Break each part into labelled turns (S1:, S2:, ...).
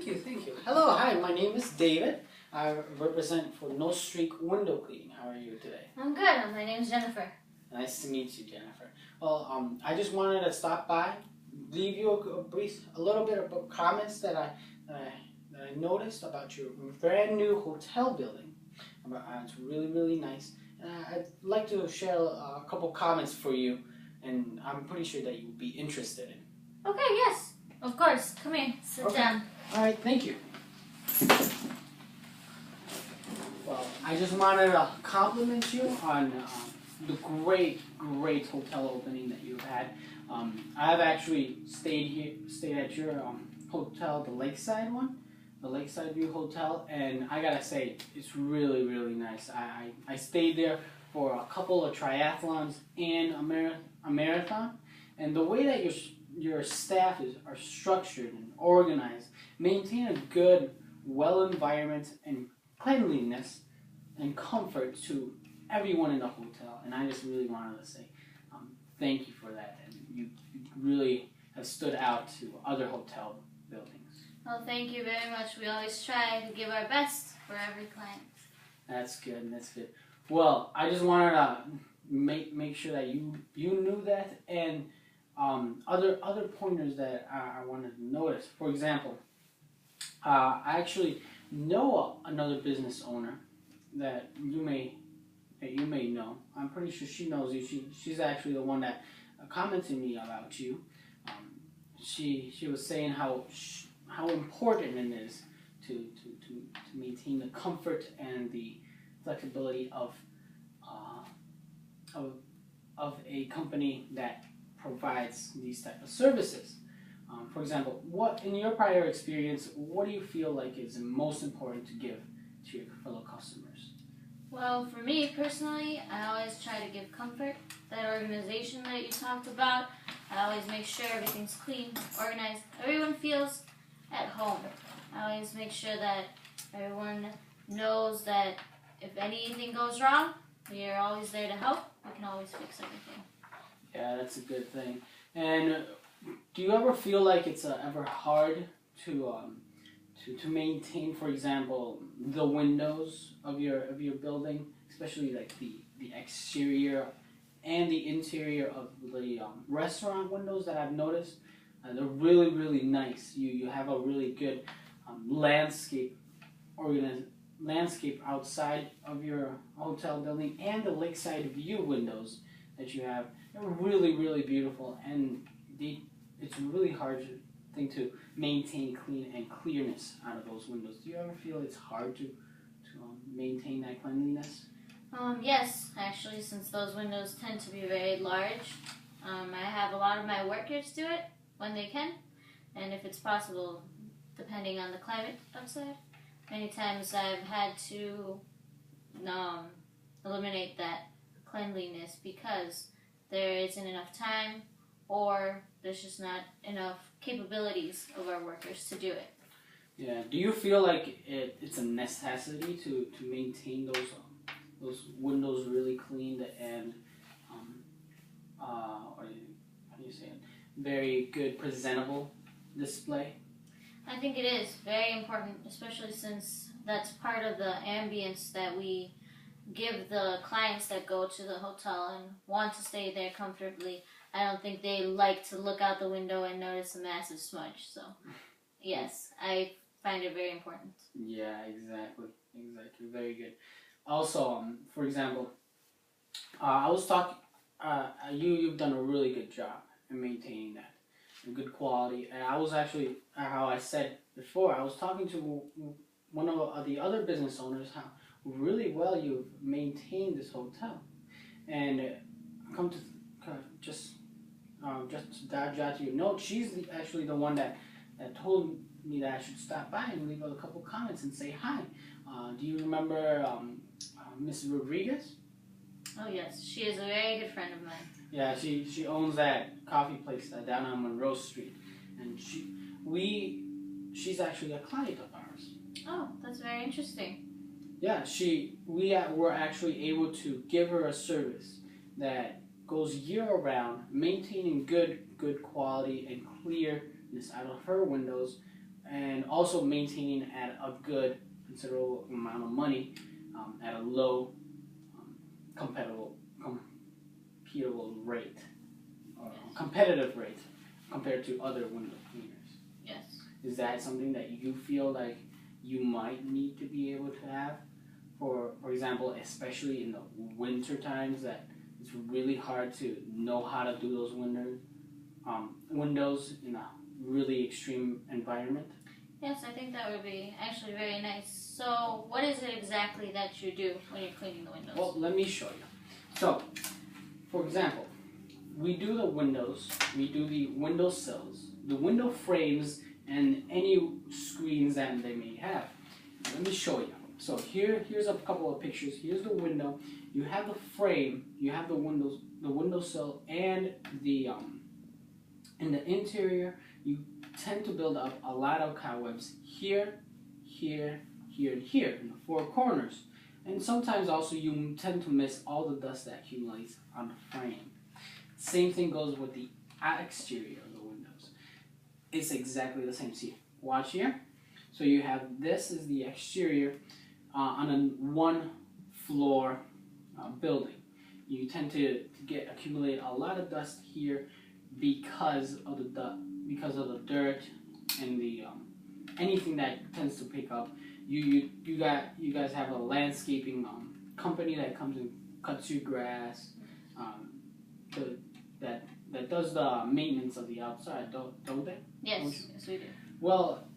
S1: Thank you, thank you. Hello, hi, my name is David. I represent for No Streak Window Cleaning. How are you today?
S2: I'm good. My name's Jennifer.
S1: Nice to meet you, Jennifer. Well, I just wanted to stop by, leave you a little bit of comments that I noticed about your brand new hotel building. It's really, really nice. And I'd like to share a couple comments for you, and I'm pretty sure that you would be interested in.
S2: Okay, yes. Of course. Come here. Sit down.
S1: All right, thank you. Well, I just wanted to compliment you on the great hotel opening that you've had. I've actually stayed at your hotel, the Lakeside one, the Lakeside View Hotel, and I gotta say, it's really, really nice. I stayed there for a couple of triathlons and a marathon, and the way that your staff are structured and organized, maintain a good, well environment and cleanliness and comfort to everyone in the hotel. And I just really wanted to say thank you for that. And you really have stood out to other hotel buildings.
S2: Well, thank you very much. We always try to give our best for every client.
S1: That's good. That's good. Well, I just wanted to make sure that you knew that, and other pointers that I wanted to notice. For example, I actually know another business owner that you may know. I'm pretty sure she knows you. She's actually the one that commented me about you. She was saying how important it is to maintain the comfort and the flexibility of a company that provides these type of services. For example, what in your prior experience, what do you feel like is most important to give to your fellow customers?
S2: Well, for me personally, I always try to give comfort. That organization that you talked about, I always make sure everything's clean, organized. Everyone feels at home. I always make sure that everyone knows that if anything goes wrong, we are always there to help. We can always fix everything.
S1: Yeah, that's a good thing. And do you ever feel like it's ever hard to maintain, for example, the windows of your building, especially like the exterior and the interior of the restaurant windows that I've noticed? They're really, really nice. You have a really good landscape outside of your hotel building, and the Lakeside View windows that you have. They're really, really beautiful, and it's a really hard thing to maintain clean and clearness out of those windows. Do you ever feel it's hard to maintain that cleanliness?
S2: Yes, actually, since those windows tend to be very large, I have a lot of my workers do it when they can, and if it's possible, depending on the climate outside. Many times I've had to eliminate that cleanliness because there isn't enough time, or there's just not enough capabilities of our workers to do it.
S1: Yeah. Do you feel like it's a necessity to maintain those windows really cleaned and how do you say it? Very good, presentable display?
S2: I think it is very important, especially since that's part of the ambience that we give the clients that go to the hotel and want to stay there comfortably. I don't think they like to look out the window and notice a massive smudge. So, yes, I find it very important.
S1: Yeah, exactly. Very good. Also, for example, I was talking. You've done a really good job in maintaining that, and good quality. And I was actually, how I said before, I was talking to one of the other business owners how really well you've maintained this hotel, and come to just to jot your note, she's actually the one that told me that I should stop by and leave a couple comments and say hi. Do you remember Miss Rodriguez?
S2: Oh yes, she is a very good friend of mine.
S1: Yeah, she owns that coffee place down on Monroe Street, and she's actually a client of ours.
S2: Oh, that's very interesting.
S1: Yeah, we were actually able to give her a service that goes year round, maintaining good quality and clearness out of her windows, and also maintaining at a good, considerable amount of money at a low compatible rate, or competitive rate compared to other window cleaners.
S2: Yes.
S1: Is that something that you feel like you might need to be able to have? For example, especially in the winter times, that it's really hard to know how to do those windows in a really extreme environment?
S2: Yes, I think that would be actually very nice. So, what is it exactly that you do when you're cleaning the windows?
S1: Well, let me show you. So, for example, we do the windows, we do the window sills, the window frames, and any screens that they may have. Let me show you. So here's a couple of pictures. Here's the window. You have the frame. You have the window sill, and the in the interior. You tend to build up a lot of cobwebs here, here, here, and here in the four corners. And sometimes also you tend to miss all the dust that accumulates on the frame. Same thing goes with the exterior of the windows. It's exactly the same. See, watch here. So you have, this is the exterior on a one floor building. You tend to accumulate a lot of dust here because of the dirt and the anything that tends to pick up. You guys have a landscaping company that comes and cuts your grass, that does the maintenance of the outside, don't they?
S2: Yes, yes we do.
S1: Well,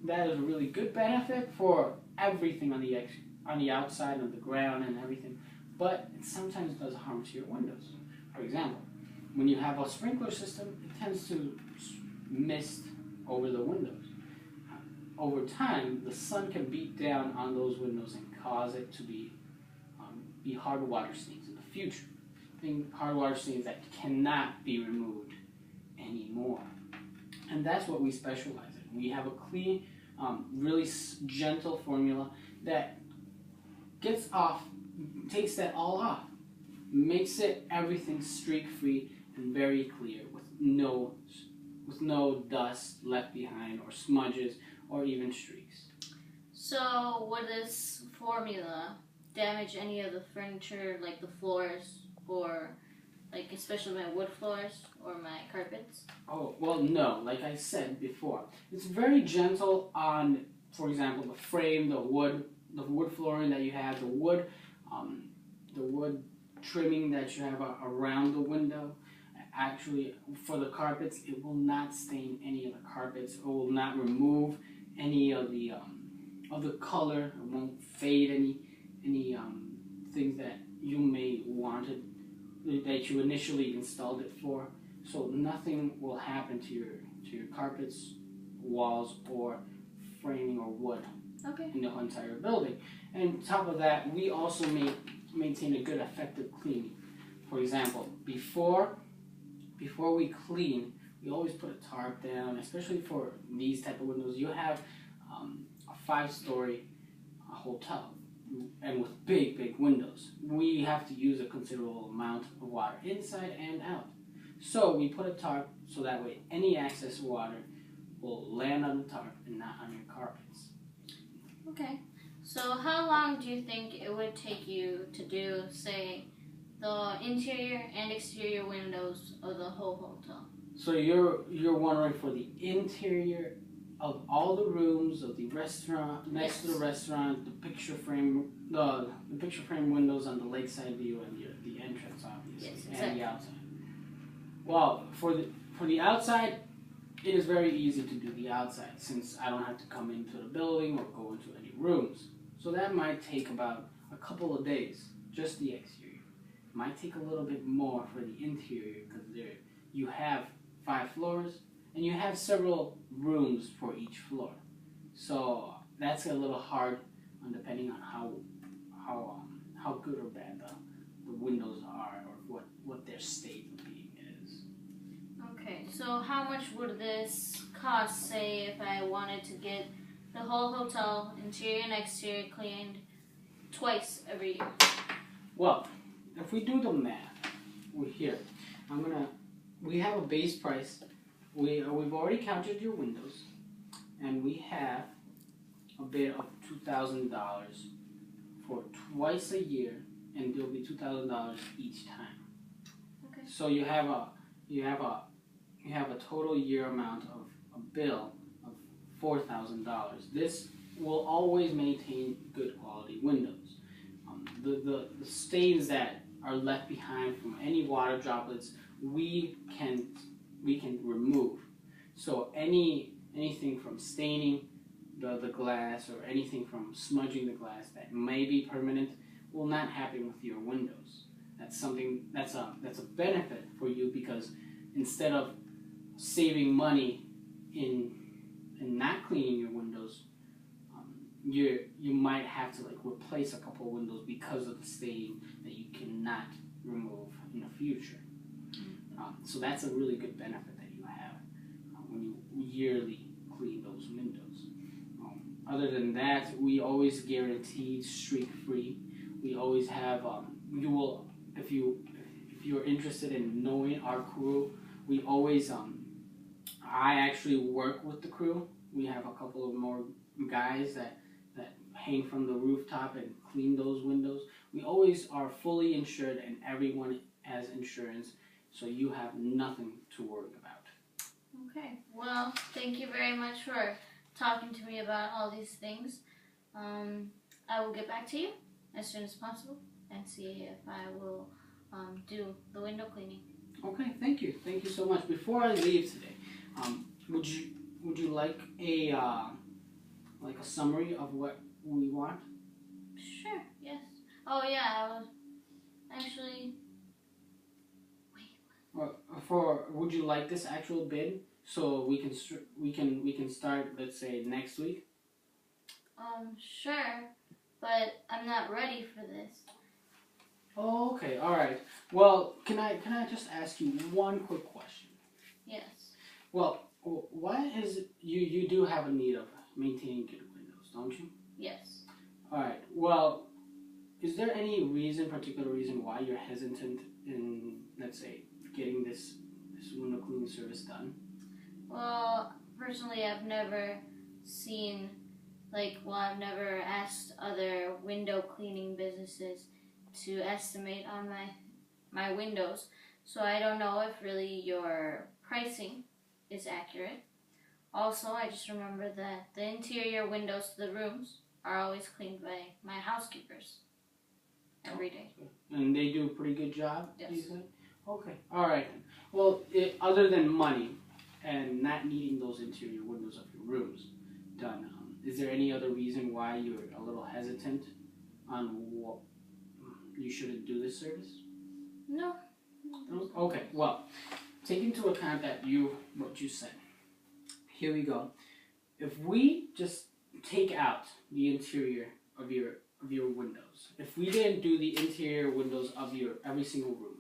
S1: that is a really good benefit for everything on the outside of the ground and everything, but it sometimes does harm to your windows. For example, when you have a sprinkler system, it tends to mist over the windows. Over time, the sun can beat down on those windows and cause it to be hard water stains in the future. Hard water stains that cannot be removed anymore. And that's what we specialize in. We have a clean, really gentle formula that takes that all off, makes it everything streak-free and very clear with no dust left behind or smudges or even streaks.
S2: So would this formula damage any of the furniture, like the floors, or like especially my wood floors or my carpets?
S1: Oh, well, no. Like I said before, it's very gentle on, for example, the frame, the wood flooring that you have, the wood trimming that you have around the window. Actually, for the carpets, it will not stain any of the carpets. It will not remove any of the color. It won't fade any things that you may wanted, that you initially installed it for. So nothing will happen to your carpets, walls, or framing or wood.
S2: Okay.
S1: In the entire building. And on top of that, we also maintain a good, effective cleaning. For example, before we clean, we always put a tarp down, especially for these type of windows. You have a 5-story hotel, and with big windows, we have to use a considerable amount of water inside and out. So we put a tarp so that way any excess water will land on the tarp and not on your carpets.
S2: Okay. So how long do you think it would take you to do, say, the interior and exterior windows of the whole hotel?
S1: So you're wondering for the interior of all the rooms of the restaurant, next to the restaurant, the picture frame windows on the lakeside view and the entrance, obviously,
S2: yes, exactly.
S1: And the outside. Well, for the outside, it is very easy to do the outside since I don't have to come into the building or go into any rooms. So that might take about a couple of days, just the exterior. It might take a little bit more for the interior because you have 5 floors and you have several rooms for each floor. So that's a little hard depending on how good or bad the windows are or what their state of being is.
S2: Okay, so how much would this cost, say, if I wanted to get the whole hotel, interior and exterior, cleaned twice every year?
S1: Well, if we do the math, we have a base price. We've already counted your windows, and we have a bid of $2,000 for twice a year, and there'll be $2,000 each time.
S2: Okay.
S1: So you have a total year amount of a bill of $4,000. This will always maintain good quality windows. The stains that are left behind from any water droplets we can remove. So anything from staining the glass or anything from smudging the glass that may be permanent will not happen with your windows. That's a benefit for you, because instead of saving money in not cleaning your windows, you might have to replace a couple of windows because of the stain that you cannot remove in the future. So that's a really good benefit that you have when you yearly clean those windows. Other than that, we always guarantee streak free. We always have you will if you're interested in knowing our crew, we always I actually work with the crew. We have a couple of more guys that hang from the rooftop and clean those windows. We always are fully insured, and everyone has insurance, so you have nothing to worry about.
S2: Okay. Well, thank you very much for talking to me about all these things. I will get back to you as soon as possible and see if I will do the window cleaning.
S1: Okay, thank you so much. Before I leave today, would you like a summary of what we want?
S2: Sure. Yes. Oh yeah. I was actually.
S1: Would you like this actual bid so we can start, let's say, next week?
S2: Sure, but I'm not ready for this.
S1: Oh, okay, all right. Well, can I just ask you one quick question?
S2: Yes.
S1: Well, why is it you do have a need of maintaining good windows, don't you?
S2: Yes.
S1: All right. Well, is there any particular reason why you're hesitant in, let's say, getting this window cleaning service done?
S2: Well, personally, I've never seen, I've never asked other window cleaning businesses to estimate on my windows, so I don't know if really your pricing is accurate. Also, I just remember that the interior windows to the rooms are always cleaned by my housekeepers every day.
S1: And they do a pretty good job,
S2: Yes.
S1: you said? Okay, all right. Well, other than money and not needing those interior windows of your rooms done, is there any other reason why you're a little hesitant on what you shouldn't do this service?
S2: No.
S1: No? Okay, well, take into account what you said. Here we go. If we just take out the interior of your windows, if we didn't do the interior windows of your every single room,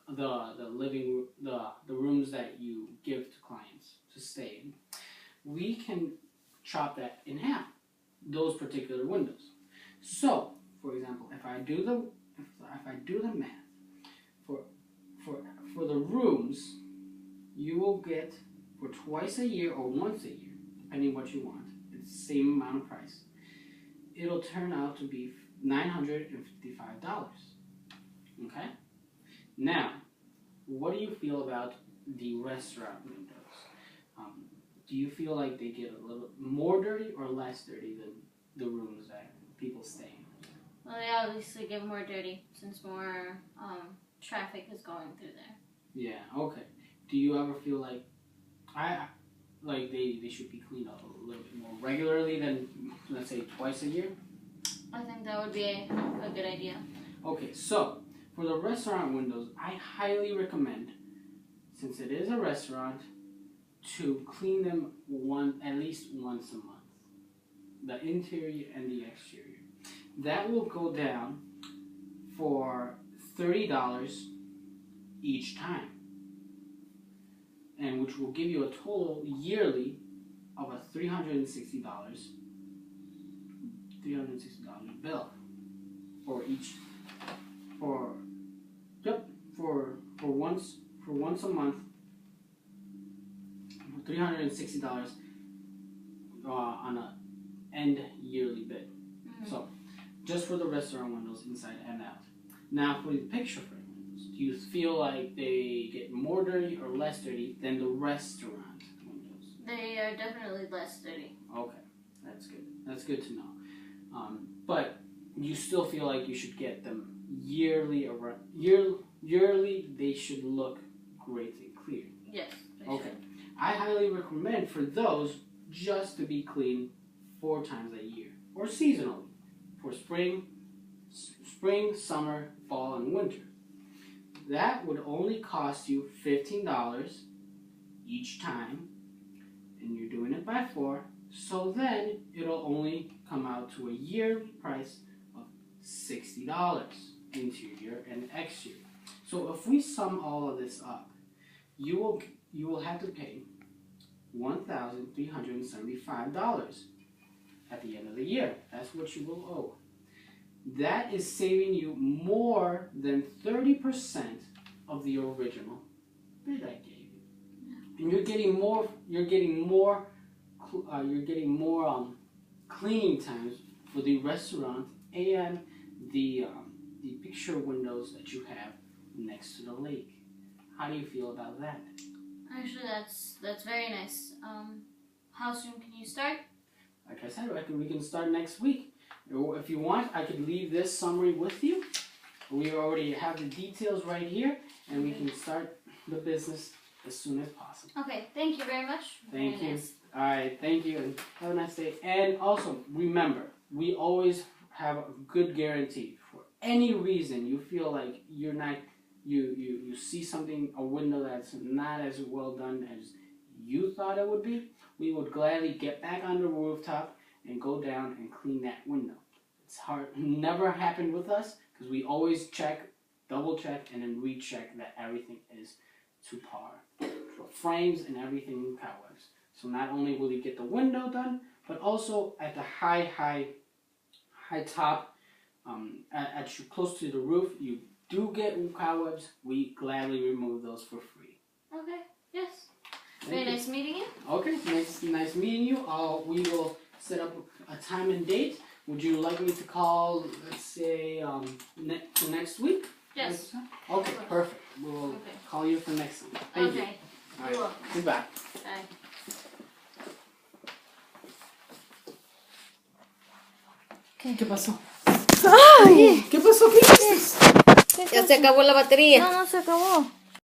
S1: the living the rooms that you give to clients to stay in, we can chop that in half, those particular windows. So, for example, if I do the math for the rooms, you will get for twice a year or once a year, depending what you want. It's the same amount of price. It'll turn out to be $955. Okay? Now, what do you feel about the restaurant windows? Do you feel like they get a little more dirty or less dirty than the rooms that people stay in?
S2: Well, they obviously get more dirty since more traffic is going through there.
S1: Yeah, okay. Do you ever feel like they should be cleaned up a little bit more regularly than, let's say, twice a year?
S2: I think that would be a good idea.
S1: Okay, so for the restaurant windows, I highly recommend, since it is a restaurant, to clean them at least once a month. The interior and the exterior. That will go down for $30 each time, and which will give you a total yearly of a $360 bill for each for once a month, $360 on a end yearly bid. So, just for the restaurant windows inside and out. Now, for the picture frame windows, do you feel like they get more dirty or less dirty than the restaurant windows?
S2: They are definitely less dirty.
S1: Okay, that's good. That's good to know. But you still feel like you should get them yearly. Yearly, they should look great and clear.
S2: Yes.
S1: Okay. I highly recommend for those just to be cleaned 4 times a year, or seasonally, for spring, summer, fall, and winter. That would only cost you $15 each time, and you're doing it by 4, so then it'll only come out to a yearly price of $60 interior and exterior. So if we sum all of this up, you will have to pay $1,375 at the end of the year. That's what you will owe. That is saving you more than 30% of the original bid I gave you, and you're getting more cleaning times for the restaurant and the picture windows that you have next to the lake. How do you feel about that?
S2: Actually, that's very nice. How soon can you start?
S1: Like I said, I reckon we can start next week. If you want, I could leave this summary with you. We already have the details right here, and we can start the business as soon as possible.
S2: Okay, thank you very much.
S1: Thank you.
S2: Nice.
S1: All right, thank you, and have a nice day. And also, remember, we always have a good guarantee. For any reason you feel like you're not, you see something, a window that's not as well done as you thought it would be, we would gladly get back on the rooftop and go down and clean that window. It's hard, never happened with us, because we always check, double check, and then recheck that everything is to par. So frames and everything cobwebs. So not only will you get the window done, but also at the high top, at you close to the roof, you do get cobwebs. We gladly remove those for free.
S2: Okay. Yes. Very nice meeting you.
S1: Okay, nice meeting you. We will set up a time and date. Would you like me to call, let's say, next week?
S2: Yes.
S1: Okay, perfect. We'll call you for next week. Thank you. All right. Goodbye.
S2: Bye.
S1: ¿Qué pasó?
S3: ¡Ay!
S1: ¿Qué pasó? ¿Qué hiciste?
S3: Ya se acabó la batería.
S2: No se acabó.